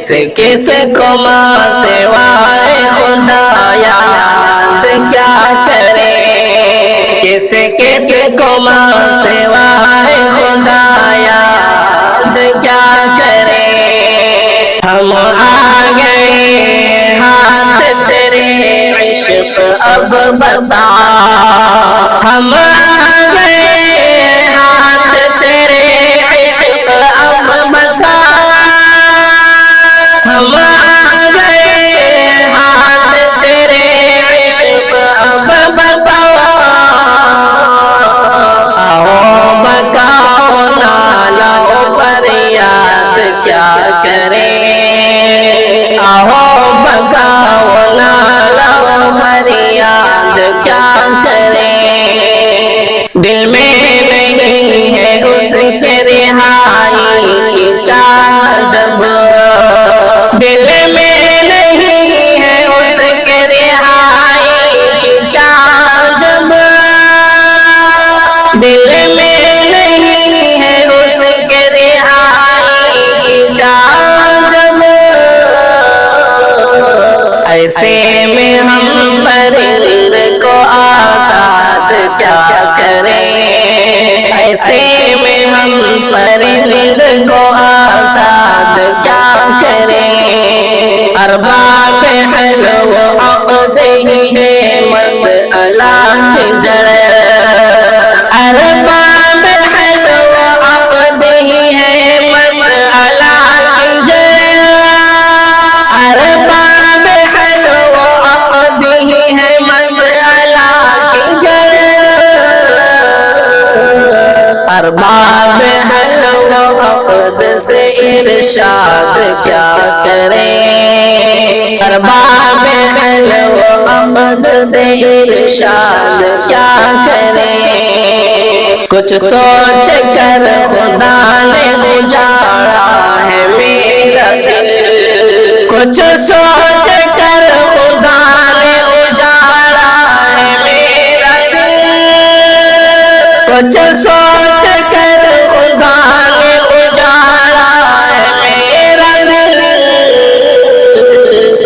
کس کو ماں سوائے خدا یاد کیا کرے، کس کو ماں سوائے خدا یاد کیا کرے۔ ہم آ گئے ہاتھ تیرے عشق اب بتا، ہم آ گئے ہاتھ تیرے عشق اب بتا، ہم آ گئے ہاتھ تیرے عشق اب بتا۔ آؤ بتاؤ نالا فریاد کیا کرے، آؤ بتاؤ نالا فریاد کیا کرے۔ دل میں نہیں ہے اس سے رہائی کی چاہ جب، دل میں نہیں ہے اس کے رہائی کی چاہ جب، دل میں نہیں ہے اس کے رہائی کی چاہ جب، ایسے میں ہم پرند کو آزاد کیا کریں، ایسے میں ہم پرند کو آزاد کیا کریں۔ ارباب حل و عقد ہی ہے مسئلہ کی جڑ، ارباب حل و عقد ہی ہے مسئلہ کی جڑ، ارباب حل و عقد ہی ہے مسئلہ کی جڑ، ارباب حل و عقد سے ارشاد کیا کریں، ارباب حل و عقد سے ارشاد کیا کریں۔ کچھ سوچ کر خدا نے اجاڑا ہے میرا دل، کچھ سوچ کر خدا نے اجاڑا ہے میرا دل، کچھ سوچ کر خدا نے اجاڑا ہے میرا دل۔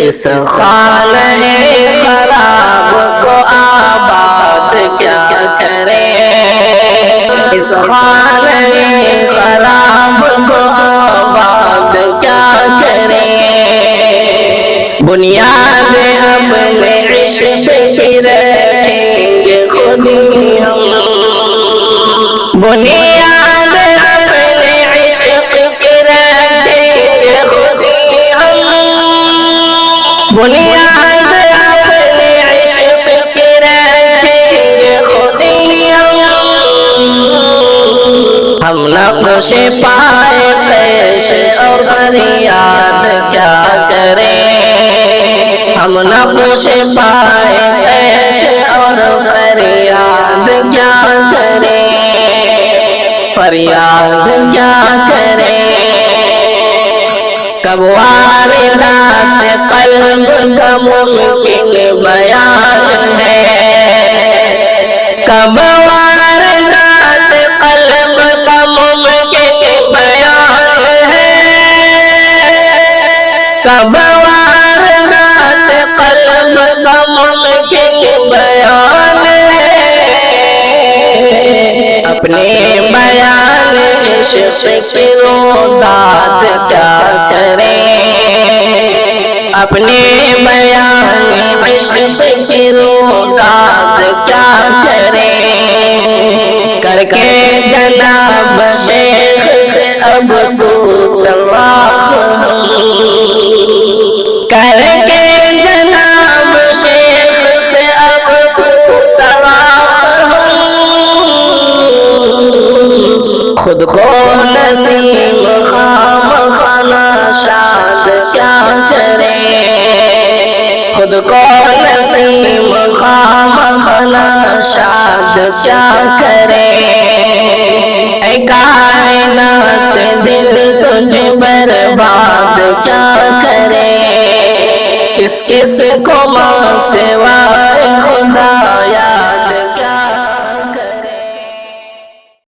اس خانہ خراب کو آباد کیا کریں، اس خانہ خراب کو آباد کیا کریں۔ بنیاد اپنے عشق کی رکھیں گے خود ہی ہم، بنیاد اپنے عشق کی رکھیں گے خود ہی ہم، بنیاد اپنے عشق کی رکھیں گے خود ہی ہم نقش پائے پیش اور فریاد کیا کریں، ہم نقش پائے پیش اور فریاد کیا کریں، فریاد کیا کریں۔ کب واردات قلب کا ممکن بیان ہے، کب واردات قلب کا ممکن بیان ہے، کب واردات قلب کا ممکن بیان ہے۔ اپنے بیان عشق کی روداد کیا کریں، اپنے بیان عشق کی روداد کیا کریں۔ کر کے جناب شیخ سے اب تو تواف ہم، کر کے جناب شیخ سے اب تو تواف ہم، خود کو نصیب خام خانہ شاد کیا کریں، خود کو نصیب خام خانہ شاد کیا کریں۔ اے کائنات دل تجھے برباد کیا کرے، کس کو ماں سوائے